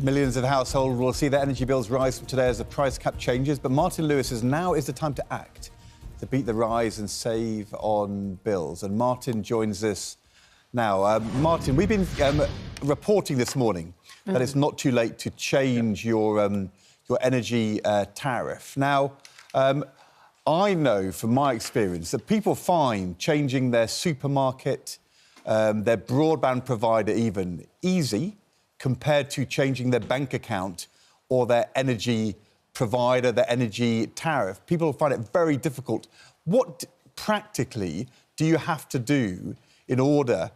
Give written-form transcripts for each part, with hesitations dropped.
Millions of households will see their energy bills rise from today as the price cap changes, but Martin Lewis says now is the time to act, to beat the rise and save on bills. And Martin joins us now. Martin, we've been reporting this morning that it's not too late to change your energy tariff. Now, I know from my experience that people find changing their supermarket, their broadband provider even, easy compared to changing their bank account or their energy provider, their energy tariff. People find it very difficult. What practically do you have to do in order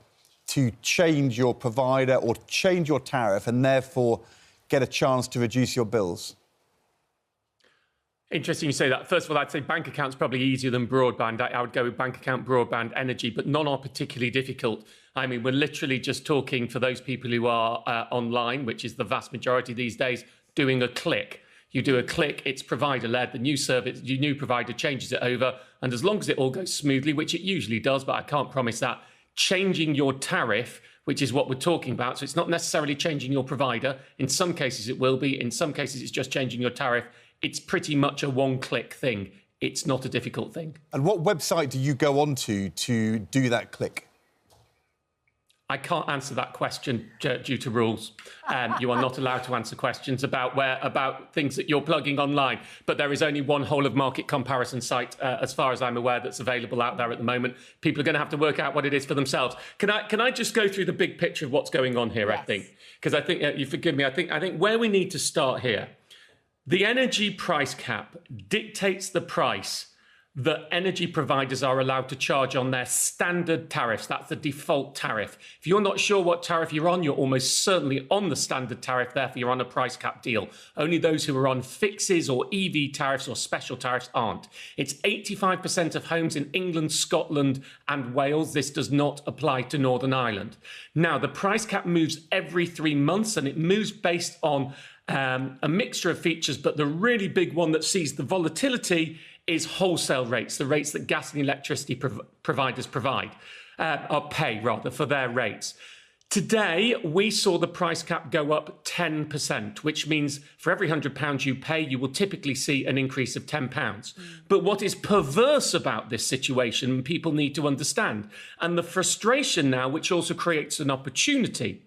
to change your provider or change your tariff and therefore get a chance to reduce your bills? Interesting you say that. First of all, I'd say bank account's probably easier than broadband. I would go with bank account, broadband, energy, but none are particularly difficult. I mean, we're literally just talking for those people who are online, which is the vast majority these days, doing a click. You do a click, it's provider-led, the new service, your new provider changes it over, and as long as it all goes smoothly, which it usually does, but I can't promise that, changing your tariff, which is what we're talking about, so it's not necessarily changing your provider. In some cases it will be, in some cases it's just changing your tariff. It's pretty much a one-click thing. It's not a difficult thing. And what website do you go onto to do that click? I can't answer that question due to rules. You are not allowed to answer questions about things that you're plugging online. But there is only one whole-of-market comparison site, as far as I'm aware, that's available out there at the moment. People are going to have to work out what it is for themselves. Can I just go through the big picture of what's going on here? Yes. I think, because I think you forgive me. I think where we need to start here. The energy price cap dictates the price that energy providers are allowed to charge on their standard tariffs. That's the default tariff. If you're not sure what tariff you're on, you're almost certainly on the standard tariff, therefore you're on a price cap deal. Only those who are on fixes or EV tariffs or special tariffs aren't. It's 85% of homes in England, Scotland and Wales. This does not apply to Northern Ireland. Now, the price cap moves every 3 months and it moves based on a mixture of features, but the really big one that sees the volatility is wholesale rates, the rates that gas and electricity providers provide, or pay rather, for their rates. Today, we saw the price cap go up 10%, which means for every £100 you pay, you will typically see an increase of £10. But what is perverse about this situation, people need to understand, and the frustration now, which also creates an opportunity,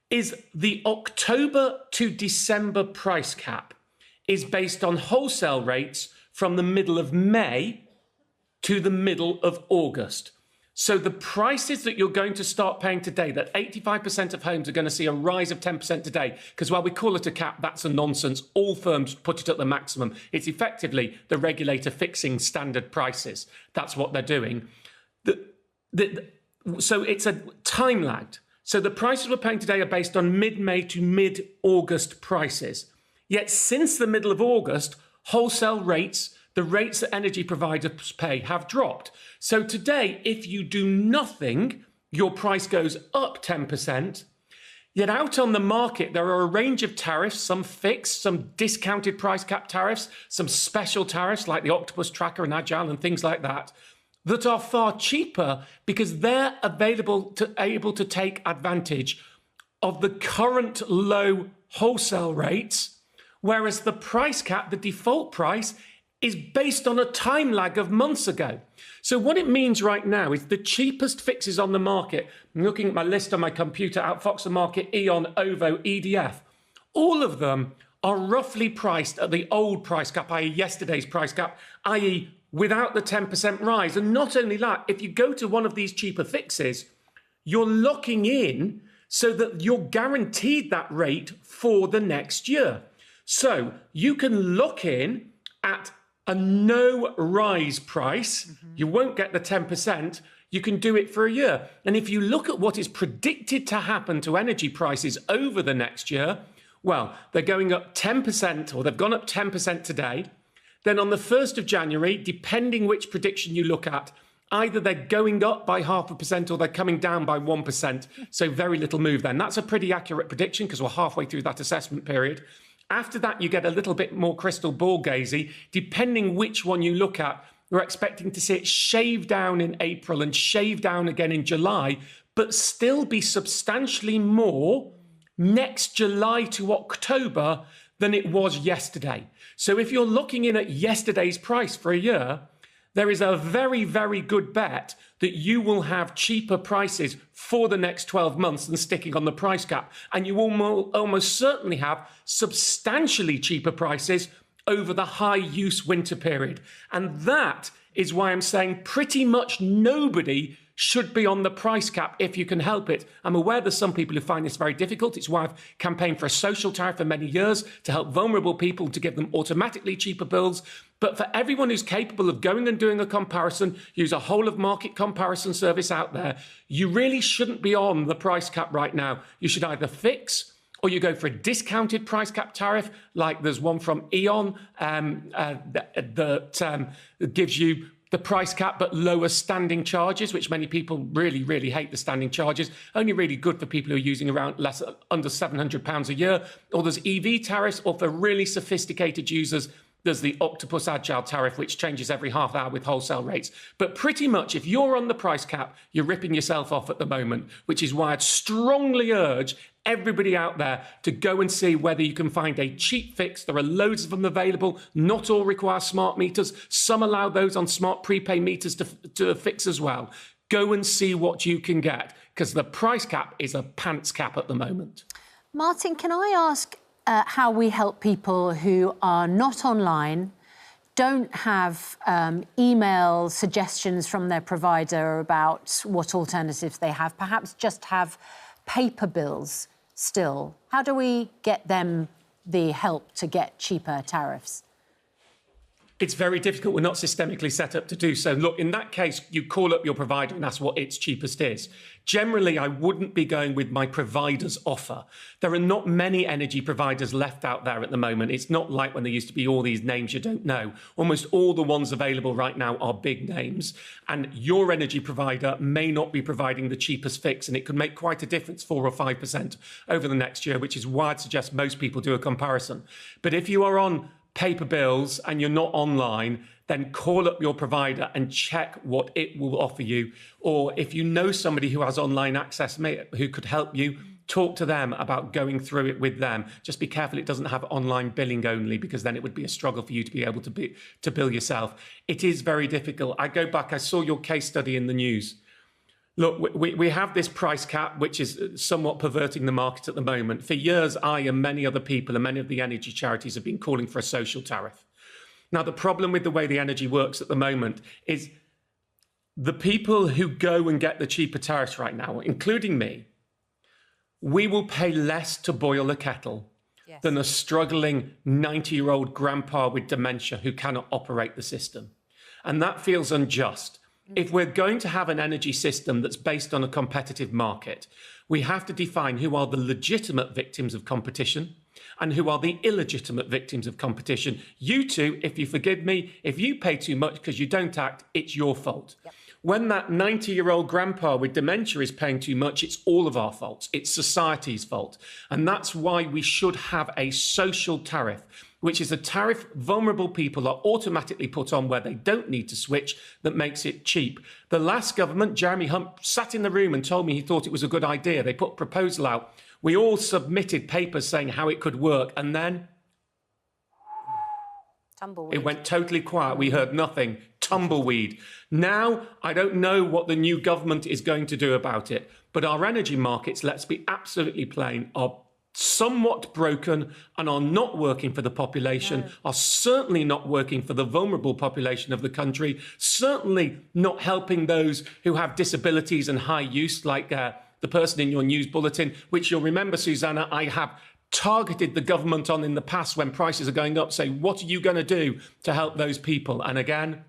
is the October to December price cap is based on wholesale rates from the middle of May to the middle of August. So the prices that you're going to start paying today, that 85% of homes are going to see a rise of 10% today, because while we call it a cap, that's a nonsense. All firms put it at the maximum. It's effectively the regulator fixing standard prices. That's what they're doing. So it's a time lagged. So the prices we're paying today are based on mid-May to mid-August prices. Yet since the middle of August, wholesale rates, the rates that energy providers pay, have dropped. So today, if you do nothing, your price goes up 10%. Yet out on the market, there are a range of tariffs, some fixed, some discounted price cap tariffs, some special tariffs like the Octopus Tracker and Agile and things like that are far cheaper because they're able to take advantage of the current low wholesale rates, whereas the price cap, the default price, is based on a time lag of months ago. So what it means right now is the cheapest fixes on the market, I'm looking at my list on my computer, Outfox the Market, E.ON, OVO, EDF, all of them are roughly priced at the old price cap, i.e. yesterday's price cap, i.e. without the 10% rise. And not only that, if you go to one of these cheaper fixes, you're locking in so that you're guaranteed that rate for the next year. So you can lock in at a no rise price. You won't get the 10%. You can do it for a year. And if you look at what is predicted to happen to energy prices over the next year, well, they're going up 10%, or they've gone up 10% today. Then on the 1st of January, depending which prediction you look at, either they're going up by 0.5% or they're coming down by 1%. So very little move then. That's a pretty accurate prediction because we're halfway through that assessment period. After that, you get a little bit more crystal ball gazy. Depending which one you look at, we're expecting to see it shave down in April and shave down again in July, but still be substantially more next July to October than it was yesterday. So if you're looking in at yesterday's price for a year, there is a very, very good bet that you will have cheaper prices for the next 12 months than sticking on the price cap. And you will almost certainly have substantially cheaper prices over the high use winter period. And that is why I'm saying pretty much nobody should be on the price cap if you can help it. I'm aware there's some people who find this very difficult. It's why I've campaigned for a social tariff for many years to help vulnerable people, to give them automatically cheaper bills. But for everyone who's capable of going and doing a comparison, use a whole of market comparison service out there, you really shouldn't be on the price cap right now. You should either fix or you go for a discounted price cap tariff, like there's one from E.ON that gives you the price cap but lower standing charges, which many people really, really hate the standing charges. Only really good for people who are using around under £700 a year. Or there's EV tariffs, or for really sophisticated users, there's the Octopus Agile tariff, which changes every half hour with wholesale rates. But pretty much, if you're on the price cap, you're ripping yourself off at the moment, which is why I'd strongly urge everybody out there to go and see whether you can find a cheap fix. There are loads of them available. Not all require smart meters. Some allow those on smart prepay meters to fix as well. Go and see what you can get, because the price cap is a pants cap at the moment. Martin, can I ask how we help people who are not online, don't have email suggestions from their provider about what alternatives they have, perhaps just have paper bills still? How do we get them the help to get cheaper tariffs? It's very difficult. We're not systemically set up to do so. Look, in that case, you call up your provider and that's what its cheapest is. Generally, I wouldn't be going with my provider's offer. There are not many energy providers left out there at the moment. It's not like when there used to be all these names you don't know. Almost all the ones available right now are big names. And your energy provider may not be providing the cheapest fix, and it could make quite a difference, 4 or 5% over the next year, which is why I'd suggest most people do a comparison. But if you are on paper bills and you're not online, then call up your provider and check what it will offer you. Or if you know somebody who has online access who could help you, talk to them about going through it with them. Just be careful it doesn't have online billing only, because then it would be a struggle for you to be able to bill yourself. It is very difficult. I go back, I saw your case study in the news. Look, we have this price cap, which is somewhat perverting the market at the moment. For years, I and many other people and many of the energy charities have been calling for a social tariff. Now, the problem with the way the energy works at the moment is the people who go and get the cheaper tariffs right now, including me, we will pay less to boil a kettle than a struggling 90-year-old grandpa with dementia who cannot operate the system. And that feels unjust. If we're going to have an energy system that's based on a competitive market, we have to define who are the legitimate victims of competition and who are the illegitimate victims of competition. You two, if you forgive me, if you pay too much because you don't act, it's your fault. Yep. When that 90-year-old grandpa with dementia is paying too much, it's all of our faults. It's society's fault. And that's why we should have a social tariff, which is a tariff vulnerable people are automatically put on where they don't need to switch, that makes it cheap. The last government, Jeremy Hunt, sat in the room and told me he thought it was a good idea. They put a proposal out. We all submitted papers saying how it could work. And then tumbleweed. It went totally quiet. We heard nothing. Tumbleweed. Now, I don't know what the new government is going to do about it. But our energy markets, let's be absolutely plain, are somewhat broken and are not working for the population, are certainly not working for the vulnerable population of the country, certainly not helping those who have disabilities and high use, like the person in your news bulletin, which you'll remember, Susanna, I have targeted the government on in the past when prices are going up, say, what are you going to do to help those people? And again...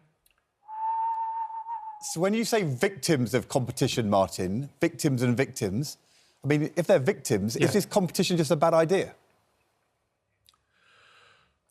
So when you say victims of competition, Martin, victims and victims, I mean, if they're victims, is this competition just a bad idea?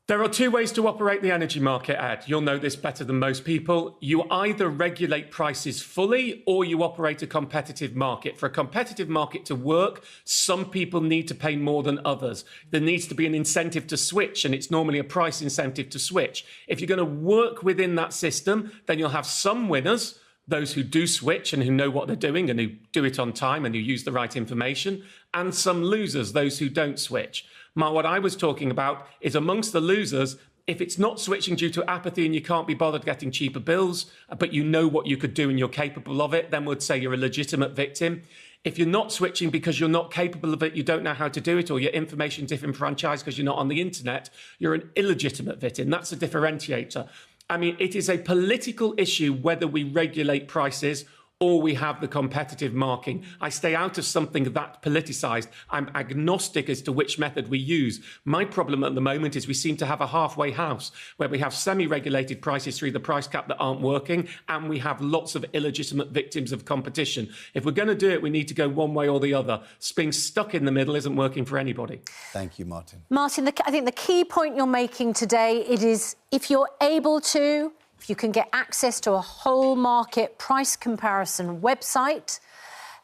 There are two ways to operate the energy market, Ed. You'll know this better than most people. You either regulate prices fully or you operate a competitive market. For a competitive market to work, some people need to pay more than others. There needs to be an incentive to switch, and it's normally a price incentive to switch. If you're going to work within that system, then you'll have some winners, those who do switch and who know what they're doing and who do it on time and who use the right information. and some losers, those who don't switch. What I was talking about is amongst the losers, if it's not switching due to apathy and you can't be bothered getting cheaper bills, but you know what you could do and you're capable of it, then we'd say you're a legitimate victim. If you're not switching because you're not capable of it, you don't know how to do it, or your information's disenfranchised because you're not on the internet, you're an illegitimate victim. That's a differentiator. I mean, it is a political issue whether we regulate prices or we have the competitive marking. I stay out of something that politicised. I'm agnostic as to which method we use. My problem at the moment is we seem to have a halfway house where we have semi-regulated prices through the price cap that aren't working, and we have lots of illegitimate victims of competition. If we're going to do it, we need to go one way or the other. Being stuck in the middle isn't working for anybody. Thank you, Martin. Martin, I think the key point you're making today, it is if you're able to, if you can get access to a whole market price comparison website,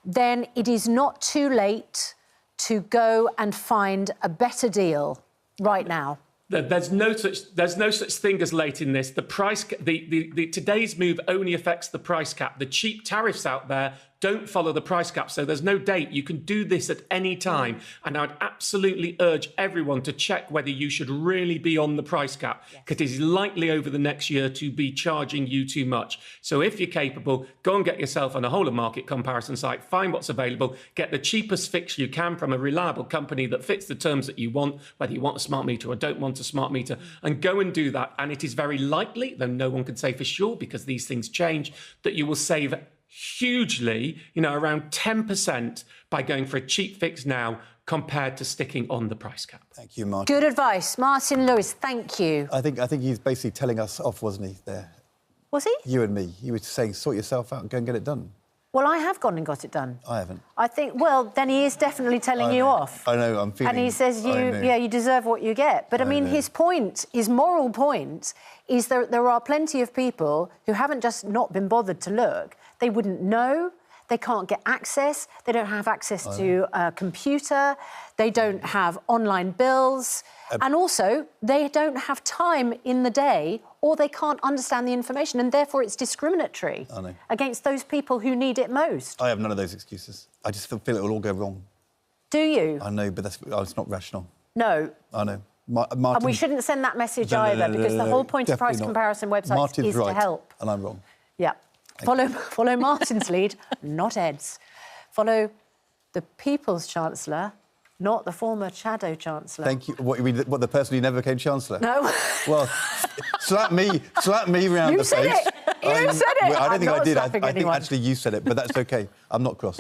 then it is not too late to go and find a better deal right now. There's no such thing as late in this. The price, today's move only affects the price cap. The cheap tariffs out there don't follow the price cap, so there's no date. You can do this at any time, and I'd absolutely urge everyone to check whether you should really be on the price cap, because it is likely over the next year to be charging you too much. So if you're capable, go and get yourself on a whole of market comparison site, find what's available, get the cheapest fix you can from a reliable company that fits the terms that you want, whether you want a smart meter or don't want a smart meter, and go and do that. And it is very likely, though no one can say for sure because these things change, that you will save hugely, around 10% by going for a cheap fix now compared to sticking on the price cap. Thank you, Martin. Good advice. Martin Lewis, thank you. I think he's basically telling us off, wasn't he, there? Was he? You and me. He was saying, sort yourself out and go and get it done. Well, I have gone and got it done. I haven't. I think, well, then he is definitely telling you off. I know, I'm feeling... And he says, you deserve what you get. But, I mean, his moral point is that there are plenty of people who haven't just not been bothered to look. They wouldn't know, they can't get access, they don't have access to a computer, they don't have online bills, and also they don't have time in the day, or they can't understand the information, and therefore it's discriminatory against those people who need it most. I have none of those excuses. I just feel it will all go wrong. Do you? I know, but it's not rational. No. I know. Martin, and we shouldn't send that message either, because the whole point of price comparison websites is to help. And I'm wrong. Yeah. Follow Martin's lead, not Ed's. Follow the People's Chancellor, not the former Shadow Chancellor. Thank you. What, the person who never became Chancellor? No. Well, slap me round the face. You said it. I don't think I did. I think actually you said it, but that's OK. I'm not cross.